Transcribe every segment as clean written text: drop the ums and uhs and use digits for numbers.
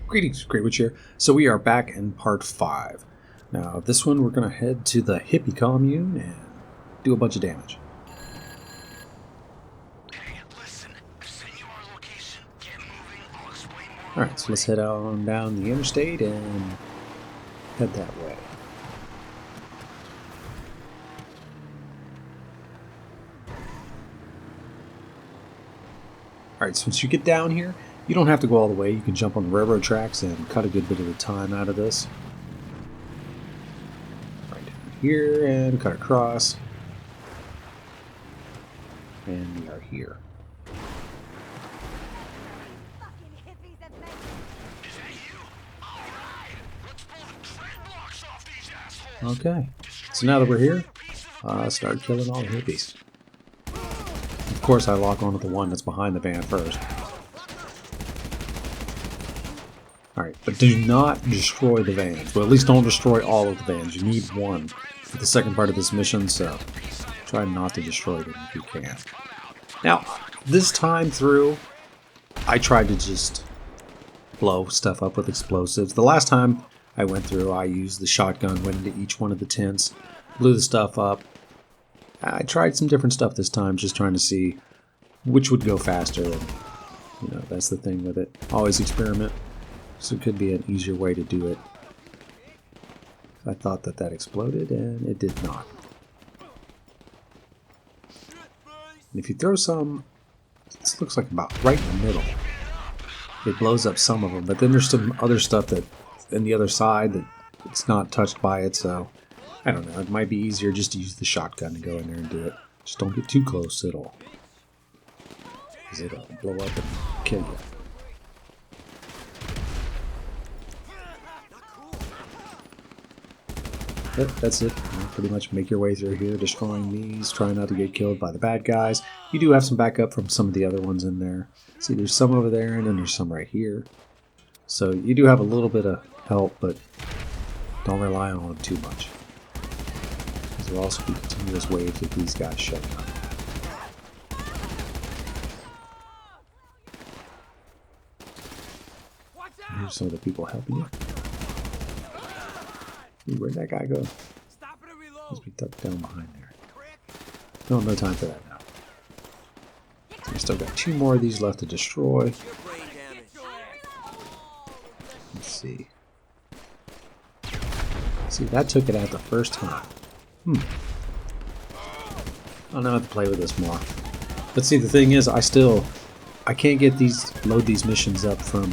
Greetings, Great Witch here. So we are back in part 5. Now, this one we're going to head to the hippie commune and do a bunch of damage. Hey, listen. I've sent you our location. Get moving. I'll explain more. Alright, so let's head on down the interstate and head that way. Alright, so once you get down here, you don't have to go all the way. You can jump on the railroad tracks and cut a good bit of the time out of this. Right down here and cut across. And we are here. Is that you? All right. Let's pull the dreadlocks off these assholes. Okay, so now that we're here, start killing all the hippies. Of course, I lock onto the one that's behind the van first. Alright, but do not destroy the vans. Well, at least don't destroy all of the vans. You need one for the second part of this mission, so try not to destroy them if you can. Now, this time through, I tried to just blow stuff up with explosives. The last time I went through, I used the shotgun, went into each one of the tents, blew the stuff up. I tried some different stuff this time, just trying to see which would go faster. And, you know, that's the thing with it. Always experiment. So it could be an easier way to do it. I thought that that exploded, and it did not. And if you throw some, this looks like about right in the middle. It blows up some of them, but then there's some other stuff that, in the other side, that it's not touched by it, so I don't know. It might be easier just to use the shotgun to go in there and do it. Just don't get too close, it'll blow up and kill you. Yep, that's it. You know, pretty much make your way through here, destroying these, trying not to get killed by the bad guys. You do have some backup from some of the other ones in there. See, there's some over there, and then there's some right here. So you do have a little bit of help, but don't rely on them too much. There will also be continuous waves of these guys showing up. Here's some of the people helping you. Ooh, where'd that guy go? Must be tucked down behind there. No time for that now. So we still got 2 more of these left to destroy. Let's see. See, that took it out the first time. I'll now have to play with this more. But see, the thing is, I can't get load these missions up from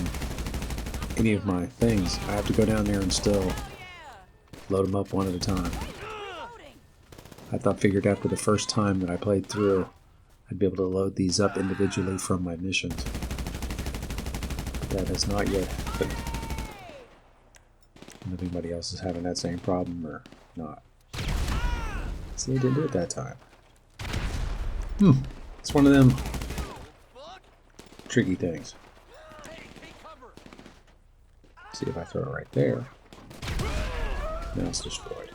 any of my things. I have to go down there and still load them up one at a time. I figured after the first time that I played through, I'd be able to load these up individually from my missions. But that has not yet happened. If anybody else is having that same problem or not. See, I didn't do it that time. It's one of them tricky things. See if I throw it right there. Now it's destroyed.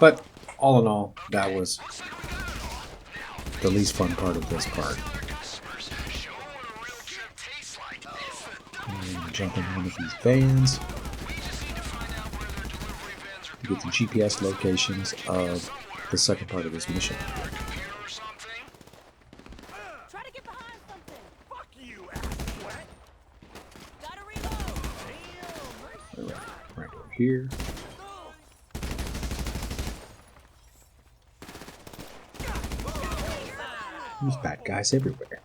But all in all, that was the least fun part of this part. And jump in one of these vans. You get the GPS locations of the second part of this mission. Right over here. There's bad guys everywhere.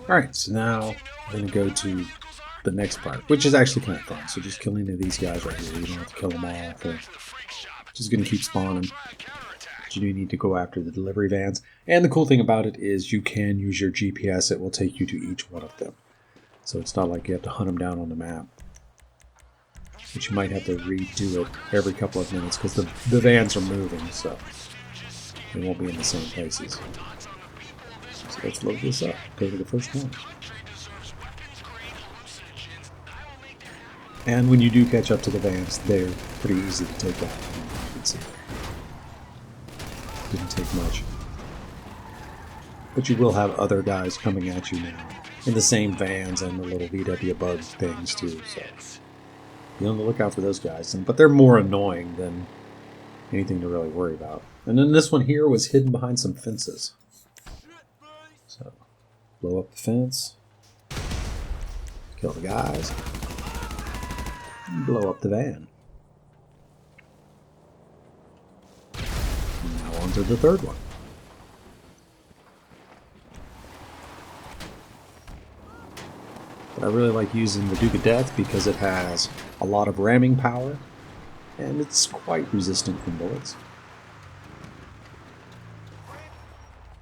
Alright, so now I'm going to go to the next part, which is actually kind of fun. So just killing these guys right here. You don't have to kill them all. They're just going to keep spawning. But you do need to go after the delivery vans. And the cool thing about it is you can use your GPS. It will take you to each one of them. So it's not like you have to hunt them down on the map. But you might have to redo it every couple of minutes because the vans are moving, so they won't be in the same places. So let's load this up. Go to the first one. And when you do catch up to the vans, they're pretty easy to take out. You can see. Didn't take much. But you will have other guys coming at you now. in the same vans and the little VW bug things too, so be on the lookout for those guys. But they're more annoying than anything to really worry about. And then this one here was hidden behind some fences. So, blow up the fence, kill the guys, and blow up the van. And now on to the third one. But I really like using the Duke of Death because it has a lot of ramming power, and it's quite resistant from bullets.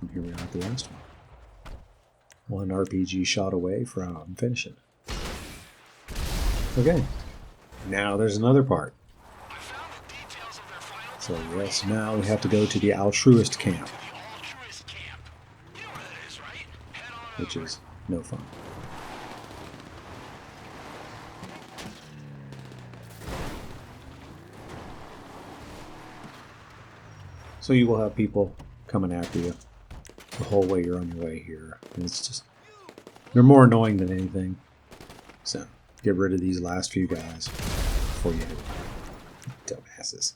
And here we are at the last one. One RPG shot away from finishing. Okay, now there's another part. So yes, now we have to go to the altruist camp, which is no fun. So you will have people coming after you the whole way you're on your way here. And it's just, they're more annoying than anything. So get rid of these last few guys before you hit them. Dumbasses.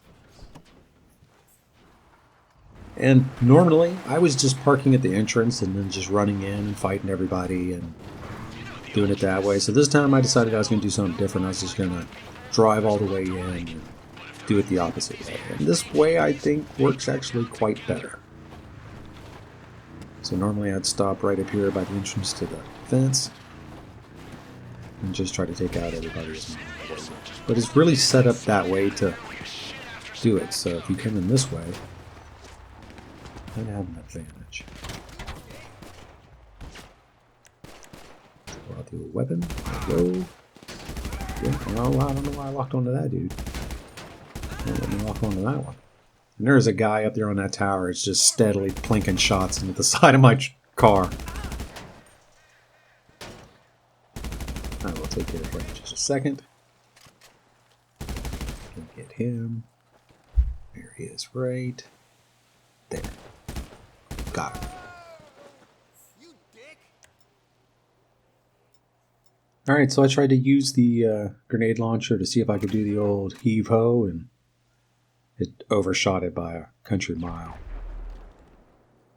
And normally I was just parking at the entrance and then just running in and fighting everybody and doing it that way. So this time I decided I was going to do something different. I was just going to drive all the way in and do it the opposite way. And this way I think works actually quite better. So normally I'd stop right up here by the entrance to the fence and just try to take out everybody as much as possible. But it's really set up that way to do it. So if you come in this way, I'd have an advantage. Pull out the old weapon. Go. Yeah, well, I don't know why I locked onto that dude. Let me lock onto that one. And there's a guy up there on that tower. It's just steadily plinking shots into the side of my car. I will take care of him in just a second. Get him. There he is, right there. Got him. Alright, so I tried to use the grenade launcher to see if I could do the old heave-ho, and it overshot it by a country mile.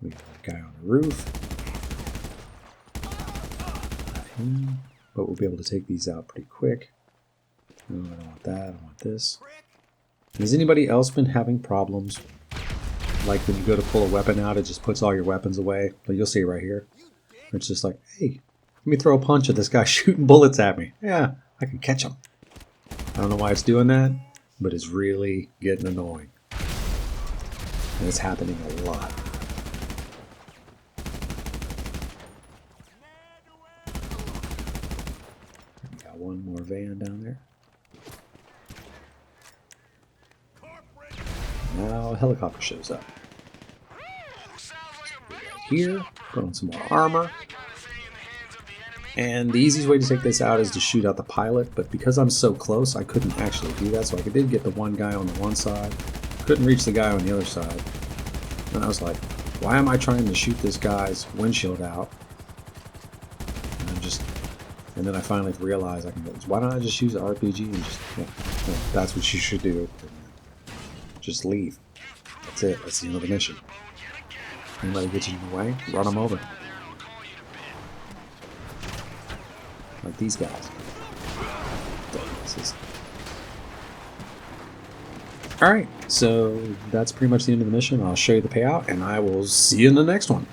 We got a guy on the roof. But we'll be able to take these out pretty quick. No, I don't want that. I want this. Has anybody else been having problems? Like when you go to pull a weapon out, it just puts all your weapons away. But you'll see it right here. It's just like, hey, let me throw a punch at this guy shooting bullets at me. Yeah, I can catch him. I don't know why it's doing that, but it's really getting annoying. And it's happening a lot. Got one more van down there. Now a helicopter shows up. So right here, put on some more armor. And the easiest way to take this out is to shoot out the pilot, but because I'm so close, I couldn't actually do that. So I did get the one guy on the one side, couldn't reach the guy on the other side. And I was like, why am I trying to shoot this guy's windshield out? And then I finally realized I can go, why don't I just use the RPG and just, that's what you should do. Just leave. That's it. That's the end of the mission. Anybody gets you in the way, run them over. Like these guys. Alright, so that's pretty much the end of the mission. I'll show you the payout, and I will see you in the next one.